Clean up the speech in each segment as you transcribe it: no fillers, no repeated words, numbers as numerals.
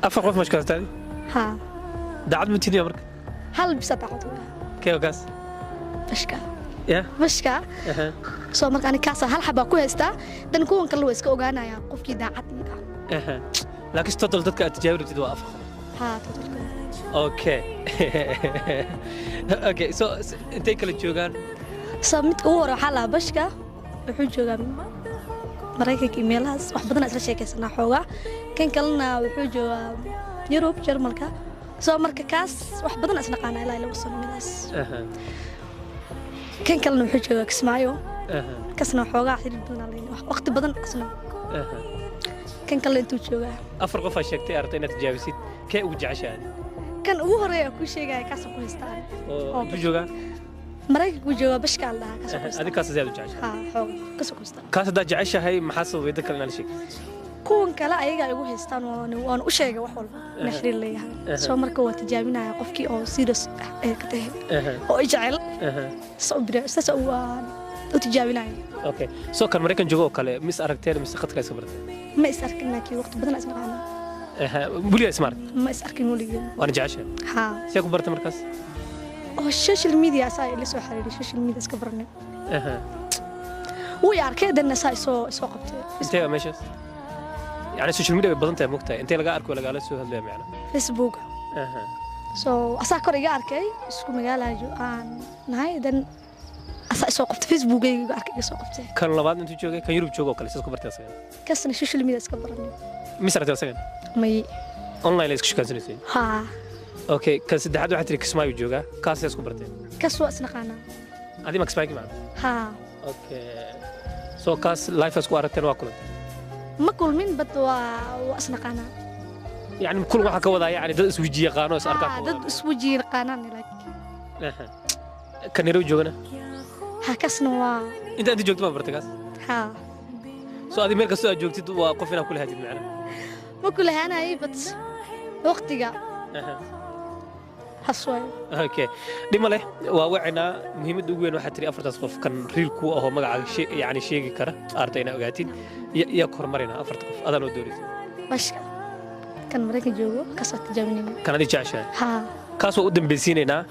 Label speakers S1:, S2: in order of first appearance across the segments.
S1: afar qof ma shukaansatay
S2: ها
S1: daacad ma tihiin marka
S2: هل بسات عطوا
S1: kee kaas
S2: بشكا
S1: ya
S2: بشكا soo marka ani kaasa hal xaba ku haystaa dan kuwan kale way iska ogaanayaan qofkii daacad ah
S1: laakiin total dadka aad tijaabirtid waa afar
S2: ها totalka
S1: okay okay so intay kala joogaan
S2: soo mid ugu hore waxa la bashka wuxuu joogaa Mareykanka emailhaas wax badan isla sheekaysanaa xoogaa kan kalena wuxuu joogaa Europe Jarmalka soo marka kaas wax badan isla qaana ilaa lagu soo midaas kan kalena wuxuu joogaa Kismaayo kasna xoogaa xiriir badan leeyahay waqti badan asna kan kale intuu joogaa
S1: afar qof aad sheegtay arday inaad tijaabisid kee ugu jeceshahay
S2: kan ugu horeeya ku sheegay kaas ku haystaan
S1: oo intuu joogaa
S2: Mareykanka uu joogaa bashka Allah kaas ku haystaan
S1: adiga kaas aad u jeceshahay
S2: ha xoog kaas ku haystaan
S1: kaas hadaad jeceshahay maxaa sababay dadka kale inaad sheegtay
S2: kuwan kale ayaga igu haystaan waan u sheegay wax walba in xiriir leeyahay soo marka waa tijaabinaya qofkii oo serious ah ka tahay oo jecel soo bira waan u tijaabinaya
S1: okay soo kan Mareykan joogo kale mis aragteen mis qadka iska bartay
S2: ma is arkin laakiin waqti badan isla qaana
S1: buliya smart
S2: ma is arkin waligeed
S1: waan jeceshahay
S2: ha
S1: see ku bartay markaas
S2: oo social media saa ila soo xiriiray social media iska barnay wuu arkay dadna saa soo qabtay
S1: intee meeshaas يعني السوشيال ميديا بدنتها مقطع انت لقى ارك ولا قال سو هذا معنا
S2: فيسبوك سو اسا كوريغا اركay isku magaalaajo aan nahay dan asa soo qabtay Facebook ayga arkay soo qabtay
S1: kan labaad intuu joogay kan Yurub joogo kale isku bartay asaga
S2: kasna social media iska baranay
S1: misrata asaga
S2: may
S1: online isku shaqaysanayay
S2: ha
S1: okay kan saddexaad waxa tiri Kismaayo jooga kaas isku bartay
S2: kaas waa isna qaana
S1: adi ma Kismaayo macna
S2: ha
S1: okay so kaas life isku aragteen waa kulantay
S2: ما كل من بدو واسنا قانا
S1: يعني كل واحد كوضع يعني دد اسوجي قانون اس اركا
S2: دد اسوجي قانان لك
S1: كان يرو جوجنا
S2: هكاسنا وا
S1: انت جوجت ما برتكاس
S2: ها
S1: سو ادي ميل كسو جوجتid waa qof ina kula hadid macna
S2: ma kula hanaay bad waqtiga hasway
S1: okay dhimale waa wacina muhiimada ugu weyn waxa tiri afartaas qof kan real ku ah oo magacaaga yani sheegi kara ardayna ogaatin يا كورمارينا أفرت قف هذا لو دوري
S2: باشا كان مريك جوجو كسر تجاوبني
S1: كان هذي جاشة
S2: ها
S1: كاسو قدام بنسيننا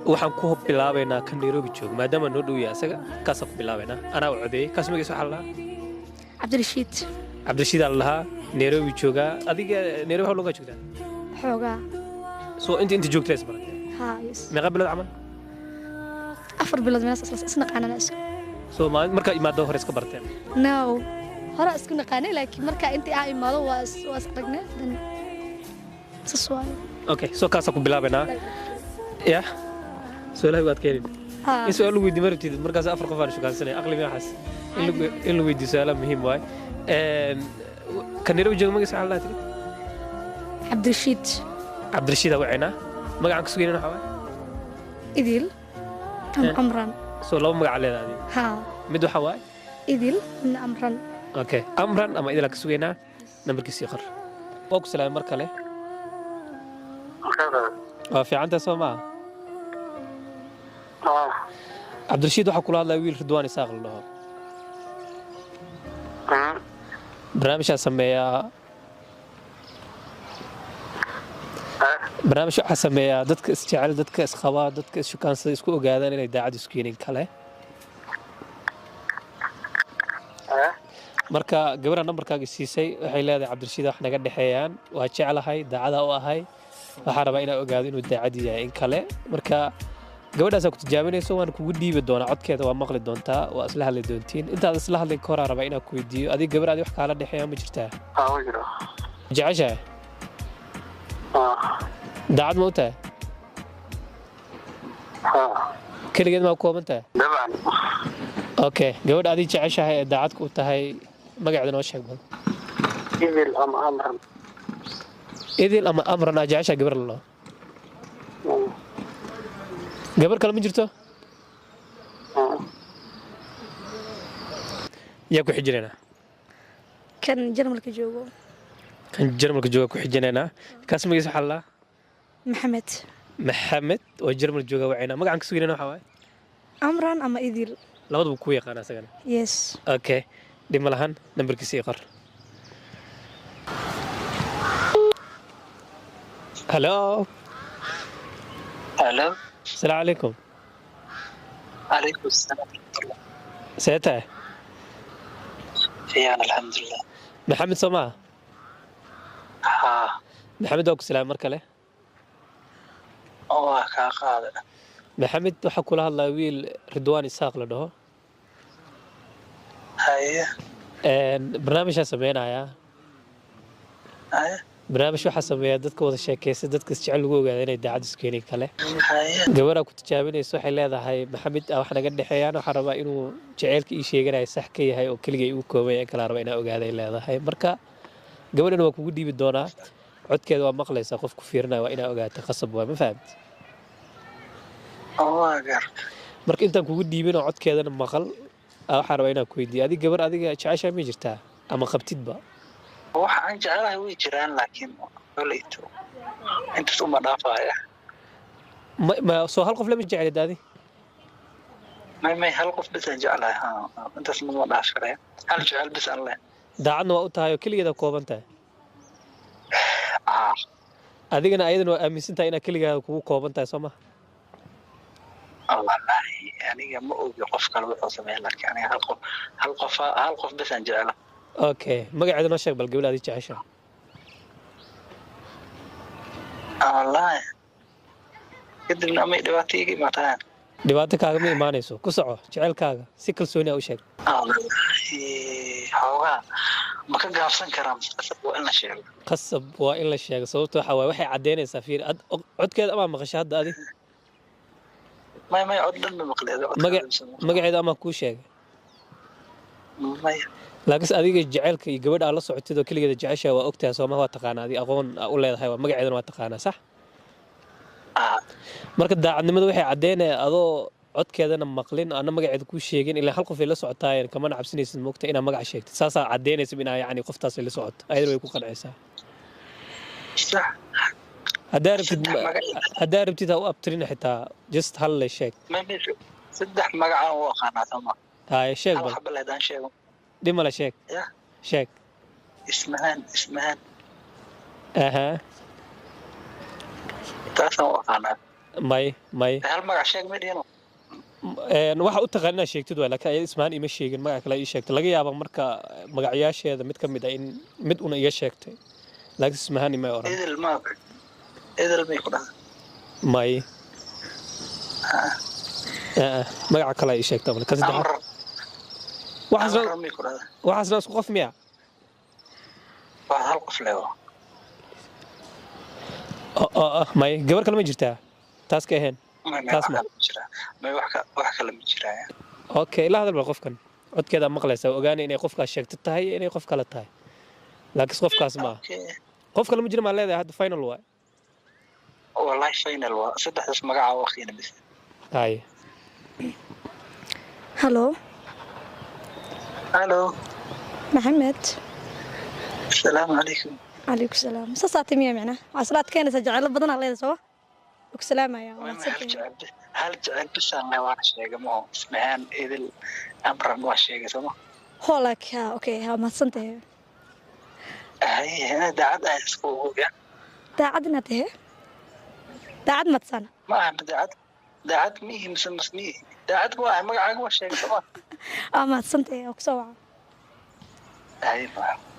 S1: وحنكوه بلاوينا كان نيروبي جوج ما دام نودو يا سجا كاسو بلاوينا أنا وعدي كاسو مجلس حلا
S2: عبد الرشيد
S1: عبد الرشيد الله نيروبي جوجا أديك نيروبي هلوكا جوجا
S2: حوجا
S1: سو أنت جوجت ليس برا
S2: ها يس
S1: ما قبل العمل
S2: أفر بلاد من أساس أسنق أنا ناس
S1: سو ما مركا ما دوهر إسكو برتين
S2: نو هرا اسكو نقاني لكن مركا انت اي مالو واس رجنا دن سسواي
S1: اوكي سو كاسو بلاوينا يا سؤال هو كيرين
S2: ها
S1: سؤال ويدي مرتي مركز افرق فان شو كان سنه اقلي ما حس اللي ويدي سؤال مهم واي كان يرو جوج مغس الله تري
S2: عبد الرشيد
S1: عبد الرشيد وعينا مغان كسوينا حوا
S2: إديل عمران
S1: سو لو مغا علينا هذه
S2: ها
S1: مدو حوا
S2: إديل من عمران
S1: اوكي عمران اما اذا لك سوينا نمبر كيس يخر وقت سلام مركله في عندها سوما عبد الرشيد waxa kula hadlay wiil Ridwaan Isaaq laho barnaamijka sameeya barnaamij waxa sameeya dadka isjecel dadka isqaba dadka ishukaansa isku ogaadaan inay daacad isku keenin kale marka gabadha numberkaaga siisay waxay leedahay Cabdi Rashiid wax naga dhaxeeyaan waa jecelahay daacada u ahay waxa rabaa inaan ogaado inuu daacad yahay in kale marka gabadhaas ku tijaabinayso waan kugu dhiibi doonaa codkeeda waa maqli doontaa waa isla hadli doontiin intaad isla hadlin ka hor rabaa inaan ku weydiiyo adiga gabadhaadi wax kala dhaxeeya ma jirtaa
S3: waa jiro
S1: jeceshahay daacad ma u tahay keligeed ma ku kooban tahay
S3: dabcan
S1: okay gabadha adiga jeceshahay ee daacad ku tahay magaceeda noo sheeg bal
S3: idil ama amran
S1: idil ama amran aa jeceshahay gabar lalo gabar kale ma jirto yaa ku xijinayna
S2: كان جرمالك جوجو
S1: kan jarmalka jooga ku xijinayna kaas magiisa waxa la
S2: محمد
S1: maxamed oo jarmal jooga wacayna magacan ka suginayna waxa waay
S2: عمران أما إديل
S1: labadaba ku yaqaan asagana
S2: يس
S1: okay dhima lahan numberkiisa qor هلو
S4: الو
S1: السلام عليكم
S4: عليكم السلام ورحمة الله.
S1: سيتا
S4: في أنا الحمد لله.
S1: محمد سماع
S4: ها
S1: محمد اوك سلام مركله
S4: waa kaa qaada.
S1: maxamed waxa kula hadlaa wiil ridwaan isaaq la dhaho
S4: haye
S1: barnaamijaa sameynayaa
S4: haye
S1: barnaamij waxaa sameeya dadka wada sheekeysa dadka jecel lagu ogaada inay daacad iskeeni kale
S4: haye
S1: gabadha ku tijaabinaysa waxay leedahay maxamed wax naga dhexeeyaan waxaa rabaa inuu jaceylka ii sheeganaya sax ka yahay oo keligay uu koobay in kala raba inaa ogaaday leedahay marka gabadhan waa kugu dhiibi doonaa codkeeda waa maqlaysaa qof ku fiirinaya waa inaa ogaata qasab waa ma fahamti
S4: waa garta
S1: marka intaan kugu dhiibin oo codkeedana maqal waxaa rabaa inaan ku weydiiyo adig gabar adiga jeceshaa ma jirtaa ama qabtidba
S4: waxa aan jecelahay way jiraan laakiin koleyto intaas uma dhaafaya.
S1: ma soo hal qof lama jecelid adi
S4: may hal qof bas aan jecelahay ha intaas ma dhaafaya hal jecel bas aan leh
S1: daacadna waa u tahay oo keligeeda kooban tahay
S4: ah
S1: adigana ayadana waa aaminsan tahay inaad keligaada kugu kooban tahay soo maha
S4: wallahi aniga ma ogi qof kale wuxuu sameeyaa laakiin aniga hal qof bas aan jecelahay.
S1: okay magaceeda noo sheeg bal gabadha adi jeceshaa
S4: wallahi kadibna amay dhibaato iga imaataan.
S1: dhibaato kaagama imaanayso ku soco jecelkaaga si kalsooni a u sheeg
S4: xoogaa ma ka gaabsan karaa qasab waa in la sheego.
S1: qasab waa in la sheego sababto waxa waaye waxay caddeynaysaa fiir codkeeda amaa maqasha hadda adi
S4: may cod dhan ma maqleedo
S1: magaceeda amaa kuu sheegay
S4: may
S1: laakiinse adiga jaceylka iyo gabadha aad la socotid oo keligeeda jeceshaa waa ogtahay soomaha waa taqaanaa adi aqoon u leedahay waa magaceedana waa taqaanaa sax marka daacadnimada waxay caddeynaya adoo codkeedana maqlin ana magaceeda kuu sheegin ilaa hal qof ay la socotaayeen kamana cabsinaysid moogta inaa magac sheegtid saasaa caddeynaysa inaa yacni qoftaas ay la socoto ayadana way ku qancaysaa
S4: sax
S1: haddaa rabtid ha u abtirina xitaa just hal le sheeg
S4: saddex magacaan u aqaanaa sama
S1: haye sheeg bal
S4: hal haddaan sheego
S1: dhimale sheeg
S4: ya
S1: sheeg
S4: ismahaan
S1: aha
S4: taasaan u aqaanaa
S1: may
S4: hal magac sheeg ma dhihino
S1: waxa u taqaan inaad sheegtid waay laakiin ayada ismahaan ima sheegin magac kale ii sheegtay laga yaaba marka magacyaasheeda mid ka mid ah in mid una iga sheegtay laakiin ismahaan ima oran
S4: idil may ku dhaha
S1: may magaca kale ii sheegta ka saddexaad waxaasna isku qof miya
S4: waa hal qof leewa
S1: may gabar kale ma jirtaa taas ka ahayn taas ma
S4: may wax kale ma jiraya
S1: okay la hadal bal qofkan codkeeda maqlaysaa ogaanay inay qofkaas sheegto tahay inay qof kale tahay laakiin qofkaas ma qof kale ma jira ma leedahay hadda final waa
S4: wallahi final waa saddexdaas magaca waqtiina bis
S1: haye
S2: halo maxamed
S4: asalaamu calaykum
S2: calaykum salaam sasaati miya micna caslaad keenaysa jacaylo badanaa leeda soo ku salaamaya
S4: hal jacayl bisaan le waana sheega ma oo ismahaan idil amran waa sheegay sooma
S2: hoolaka okay ha mahadsantahay
S4: daacad ah isku oga
S2: daacad inaad tahay daacad madsana
S4: ma aha daacad mihi mise masmihi daacad waa magacaaga waa sheegay sooma
S2: mahadsantahay oo kusoo waca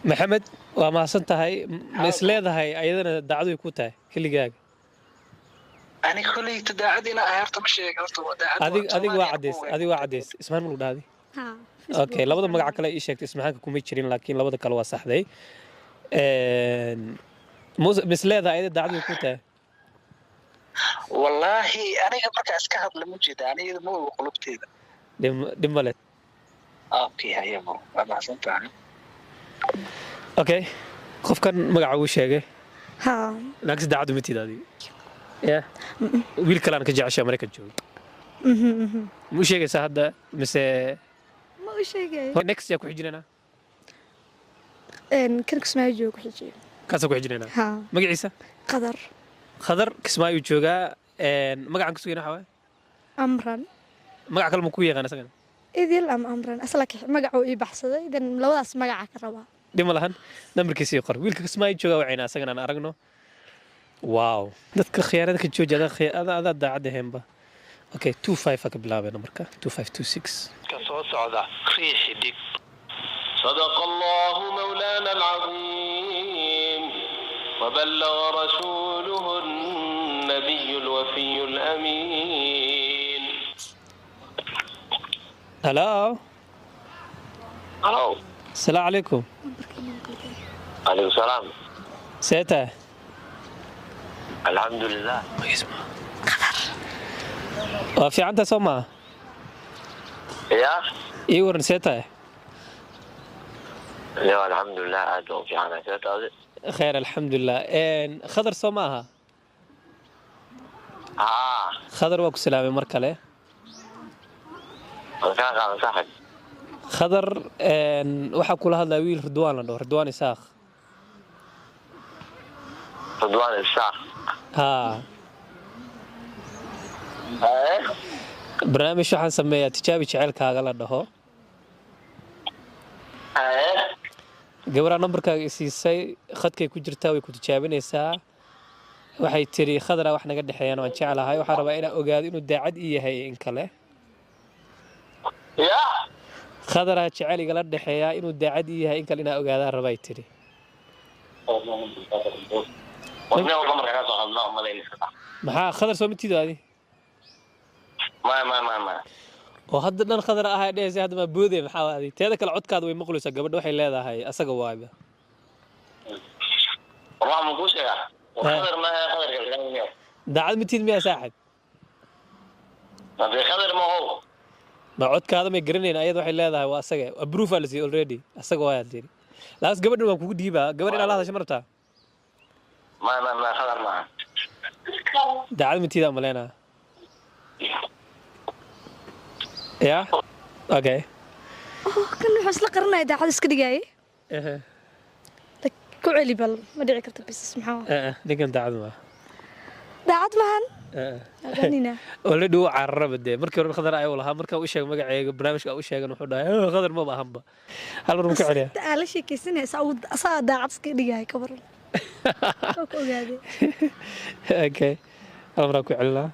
S1: maxamed waa mahadsan tahay ma is leedahay ayadana daacad way ku tahay keligaaga
S4: ani koleyta daacad inaa ahay horta ma sheega horta waa daacad
S1: adiga waa cadays ismaan ma lagu dhahday okay labada magac kale ii sheegtay ismahaanka kuma jirin laakiin labada kale waa saxday ma is leedahay ayada daacad way ku tahay
S4: wallaahi aniga markaa iska hadla ma jeeda aniga ma oga qulubteeda
S1: dhib male
S4: okay hayamo waa mahadsan tahay
S1: okay qofkan magaca uu sheegay
S2: ha
S1: laakiin daacad uma tid adiga ya wiil kale aan ka jeceshaa maraykan joogo ma u sheegaysaa hadda mise
S2: ma u sheegay
S1: next yaa ku xijinayna
S2: kan kismaayo joogo ku xijiyo
S1: kaasaan ku xijinayna
S2: ha
S1: magaciisa khadar kismaayo joogaa magacan ka sugayna waxaa waaye
S2: amran
S1: magac kale ma ku yaqaan isagana
S2: idil ama amran asla magacuu ii baxsaday dan labadaas magaca ka rabaa
S1: dhima lahan nambarkiisa ii qor wiilka kismaayo joogaa wacayna asagana aan aragno واو dadka khiyaanada ka jooji ada daacad ahaynba okay 25 ka bilaabana marka 2526
S5: ka soo socda riixi dhig
S6: صدق الله مولانا العظيم وبلغ رسوله النبي الوفي الأمين.
S1: هلا
S6: الو
S1: السلام عليكم
S6: عليكم السلام.
S1: سيتا
S6: الحمد لله.
S1: وفي عندها سمع
S6: يا
S1: ايورن سيتا
S6: يا الحمد لله أدعو في حناسات هذه.
S1: خير الحمد لله ان خضر سمعها خضر وكو سلامي مركله
S6: كان قاعد صاحب
S1: خضر ان waxa kula hadlaa wiil Ridwaan la dhaho Ridwaan Isaaq
S6: رضوان الشاخ.
S1: ها
S6: ايه
S1: barnaamij waxaan sameeyaa tijaabi jaceylkaaga la dhaho
S6: ايه
S1: gabadha nambarkaaga i siisay khadkay ku jirtaa way ku tijaabinaysaa waxay tiri khadra wax naga dhaxeeyaan waan jeclahay waxaan rabaa inaan ogaado inuu daacad ii yahay in kale
S6: يا
S1: khadra jecel igala dhaxeeyaa inuu daacad ii yahay in kale inaan ogaadaan rabay tiri
S6: والله والله مرة كذا الله ما لين سبعة.
S1: maxaa khadar soo mitidaadi
S6: ما
S1: oo hadda dhan khadar ahaa dheesay hadda ma boodey maxaa waadi teeda kale codkaada way maqlaysaa gabadha waxay leedahay asaga waayba
S6: والله ما قوش يا وخضر ما خضر كذا.
S1: daacad mitid miyaa saaxib
S6: ما في خضر ما هو.
S1: ma codkaada may garanayn ayada waxay leedahay waa asaga approval is already asaga waa tiri laas gabadhan waan kugu dhiibaa gabadh inaad la hadasho martaa
S6: ما خضر ما.
S1: daacad mitida maleena ya okay
S2: kan wuxuu isla qaranaya daacad iska dhigayay
S1: ehe
S2: ku celi bal ma dhici karto bis maxaa
S1: ninkan daacad ma
S2: daacad mahan adanina
S1: wala dhuu carraba de markii hore khadar ay walaha marka uu sheegay magaceega barnaamijka uu sheegay wuxuu dhahay khadar ma baahanba hal mar ma ka celiya
S2: taa la sheekaysanaysa asaa daacad iska dhigayay ka baran ku ogaade
S1: okay hal mar ku celina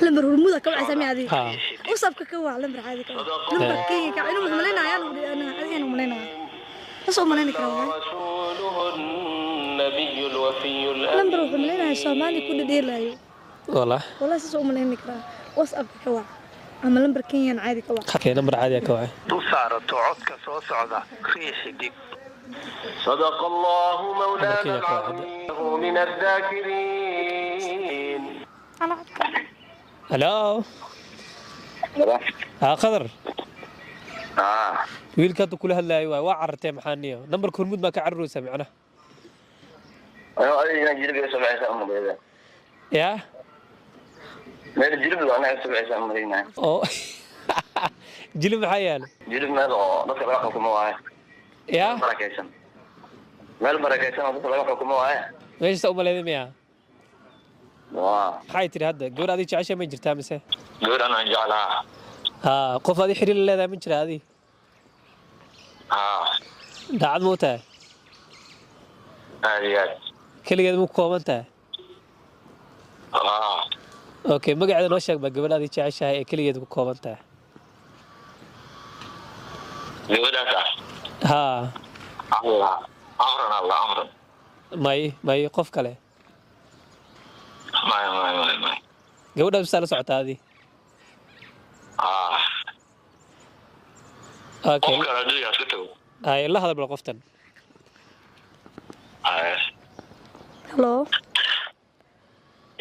S2: lambar hormuda ka wacaysa miyaadi
S1: ha
S2: usabka ka waa lambar caadi ka lambar kii ka inuu malaynaayaan inuu malaynaayaan asoo malayn kara
S6: رسوله النبي الوفي الأمين.
S2: lambar wuxuu malaynayaa Soomaali ku dhadheelayo
S1: wala
S2: walaal soo malayn kara WhatsApp ka waa ama lambar Kenyan caadi ka waa
S1: okay number caadi ka waa
S5: u saarato codka soo socda riixi dhig
S6: صدق الله مولانا العظيم من الذاكرين.
S1: hello ha khadar wiilka hadda kula hadlaayo waa carartay maxaaniyo numberka hormud ma ka caruraysa macna
S6: أنا جرب يسمع إسمه مدينة.
S1: ya
S6: ما جرب له أنا يسمع إسمه مدينة.
S1: oo jili maxaa yaalo
S6: جرب ما له نص لا حكم واعي.
S1: ya
S6: بركيشن. ما البركيشن نص لا حكم واعي.
S1: meesha u maleeday miya
S6: واه.
S1: maxay tiri hadda gabadh adii jeceshay ma jirtaa mise
S6: دور أنا جعلها.
S1: ha qof adii xiriir la leedahay ma jira adii daacad ma u tahay
S6: هذه.
S1: keligeed ma ku kooban tahay okay magaceeda noo sheeg ba gabadh adii jeceshahay ee keligeed ku kooban tahay
S6: دور أنا.
S1: ha
S6: الله. أمرنا الله أمر.
S1: may qof kale
S6: ما.
S1: gabadha bisa la socotaa adii okay
S6: ممكن أدري أسكته.
S1: ay la hadal bal qoftan
S2: hello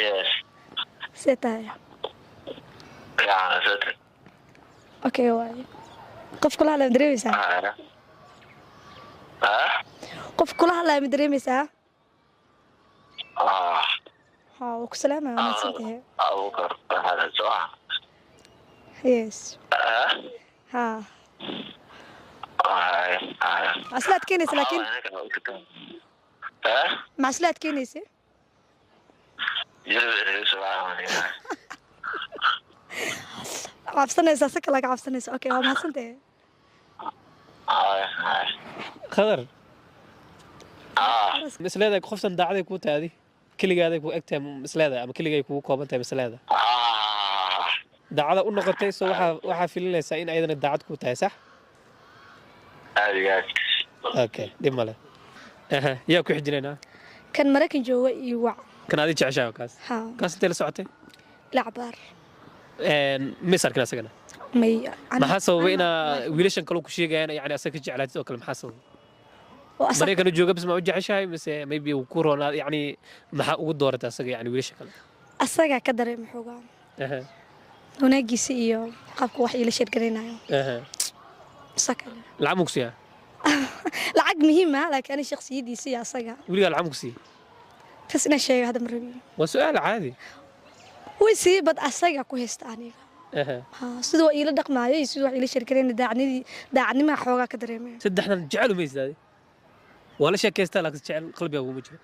S6: Yes.
S2: seetahay
S6: يا ست.
S2: okay waay qof kula hadlaya dareemaysaa qof kula hadlaya ma dareemaysaa ha ku salaamay wanaagsantahay
S6: أبو بكر هذا السؤال.
S2: yes ha maslaad keenaysa laakiin maslaad keenaysa cabsanaysaa si kale ka cabsanaysa okay waa mahadsantahay
S1: khadar misleedahay qoftan daacaday kuu tahay adi keligaaday kuu egtahay misleedahay ama keligay kugu kooban tahay misleedahay daacada u noqotay soo waxaa filinaysaa in ayadana daacad kuu tahay sax
S6: aadigaad
S1: okay dhib male yaa ku xijinaynaa
S2: kan maraykan jooga iyo wac
S1: kan adi jeceshahay kaas
S2: haa
S1: kaas intee la socotay
S2: lacbaar
S1: misarkin asagana
S2: may
S1: maxaa sababay inaa wiilashan kale ku sheegayaan yani asaga ka jeclaatid oo kale maxaa sababay maraykan jooga bis ma u jeceshahay mise maybe uu ku roonaa yani maxaa ugu dooratay asaga yani wiilasha kale
S2: asaga ka dareema xoogaa wanaagiisa iyo qaabka wax ila sheergaraynayo sakale
S1: lacag mugsiya
S2: lacag muhiim ah laakiin ani shakhsiyadiisa iyo asaga
S1: weligaa lacag mugsiya
S2: tas ina sheega hadda ma rabi
S1: waa su'aal caadi
S2: way sii bad asaga ku haysta aniga sidoo ila dhaqmaayo iyo sidoo wax ila sheergarayna daacadnima xoogaa ka dareemay
S1: saddexdan jecel uma isdaadi waa la sheekaystaa laakiin jecel qalbiga ugu ma jiro